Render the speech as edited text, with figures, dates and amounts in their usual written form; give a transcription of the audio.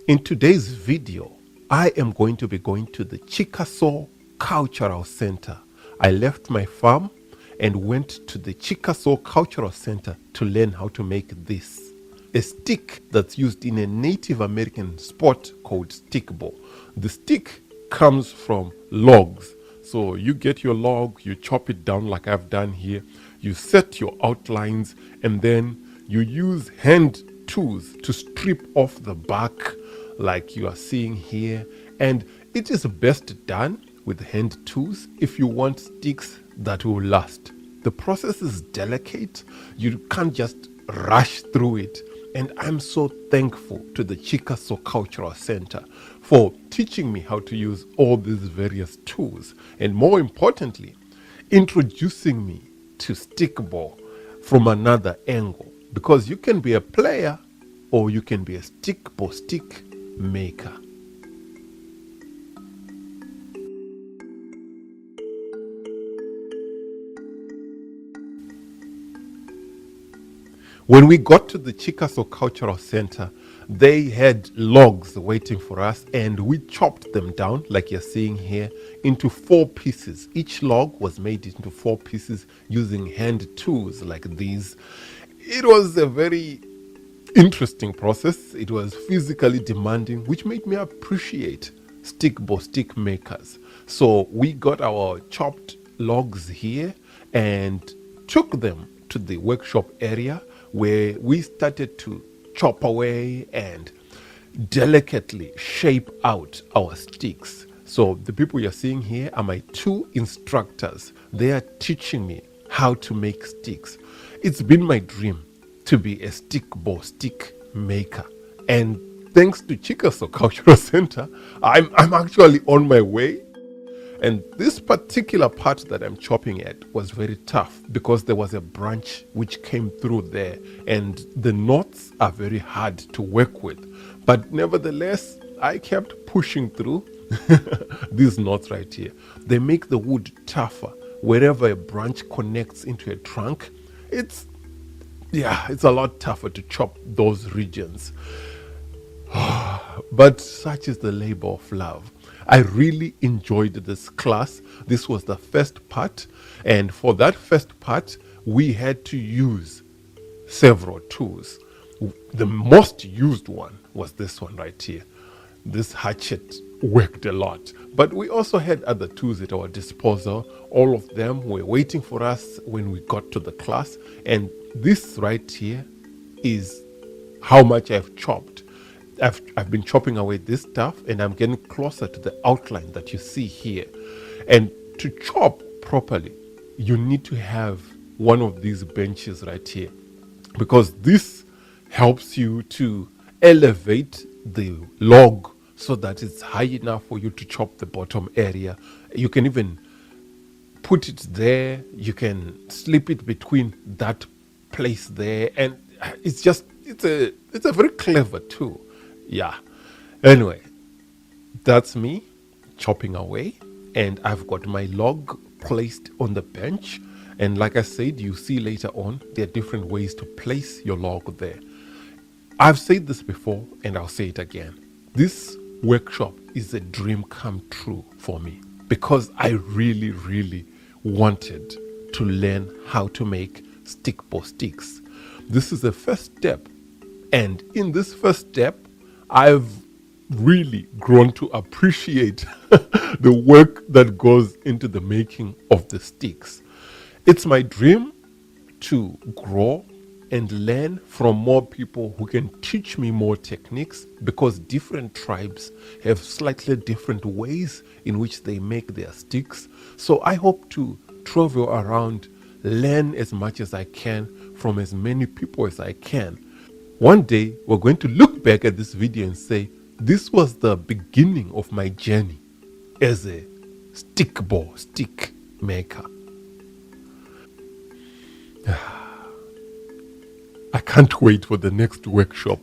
In today's video, I am going to be going to the Chickasaw Cultural Center. I left my farm and went to the Chickasaw Cultural Center to learn how to make this. A stick that's used in a Native American sport called stickball. The stick comes from logs. So you get your log, you chop it down like I've done here, you set your outlines, and then you use hand tools to strip off the bark like you are seeing here. And it is best done with hand tools if you want sticks that will last. The process is delicate. You can't just rush through it. And I'm so thankful to the Chickasaw Cultural Center for teaching me how to use all these various tools. And more importantly, introducing me to stickball from another angle. Because you can be a player or you can be a stickball stick maker. When we got to the Chickasaw Cultural Center, they had logs waiting for us, and we chopped them down, like you're seeing here, into 4 pieces. Each log was made into 4 pieces using hand tools like these. It was a very interesting process. It was physically demanding, which made me appreciate stickball stick makers. So we got our chopped logs here and took them to the workshop area, where we started to chop away and delicately shape out our sticks. So the people you're seeing here are my 2 instructors. They are teaching me how to make sticks. It's been my dream to be a stickball stick maker. And thanks to Chickasaw Cultural Center, I'm actually on my way. And this particular part that I'm chopping at was very tough because there was a branch which came through there, and the knots are very hard to work with. But nevertheless, I kept pushing through. These knots right here, they make the wood tougher. Wherever a branch connects into a trunk, it's a lot tougher to chop those regions. But such is the labor of love. I really enjoyed this class. This was the first part, and for that first part, we had to use several tools. The most used one was this one right here. This hatchet worked a lot, but we also had other tools at our disposal. All of them were waiting for us when we got to the class, and this right here is how much I've chopped. I've been chopping away this stuff, and I'm getting closer to the outline that you see here. And to chop properly, you need to have one of these benches right here, because this helps you to elevate the log so that it's high enough for you to chop the bottom area. You can even put it there. You can slip it between that place there, and it's a very clever tool. Yeah. Anyway, that's me chopping away, and I've got my log placed on the bench. And like I said, you see later on, there are different ways to place your log there. I've said this before, and I'll say it again. This workshop is a dream come true for me, because I really, really wanted to learn how to make stickball sticks. This is the first step, and in this first step, I've really grown to appreciate the work that goes into the making of the sticks. It's my dream to grow and learn from more people who can teach me more techniques, because different tribes have slightly different ways in which they make their sticks. So I hope to travel around, learn as much as I can from as many people as I can. One day, we're going to look back at this video and say, this was the beginning of my journey as a stickball stick maker. I can't wait for the next workshop.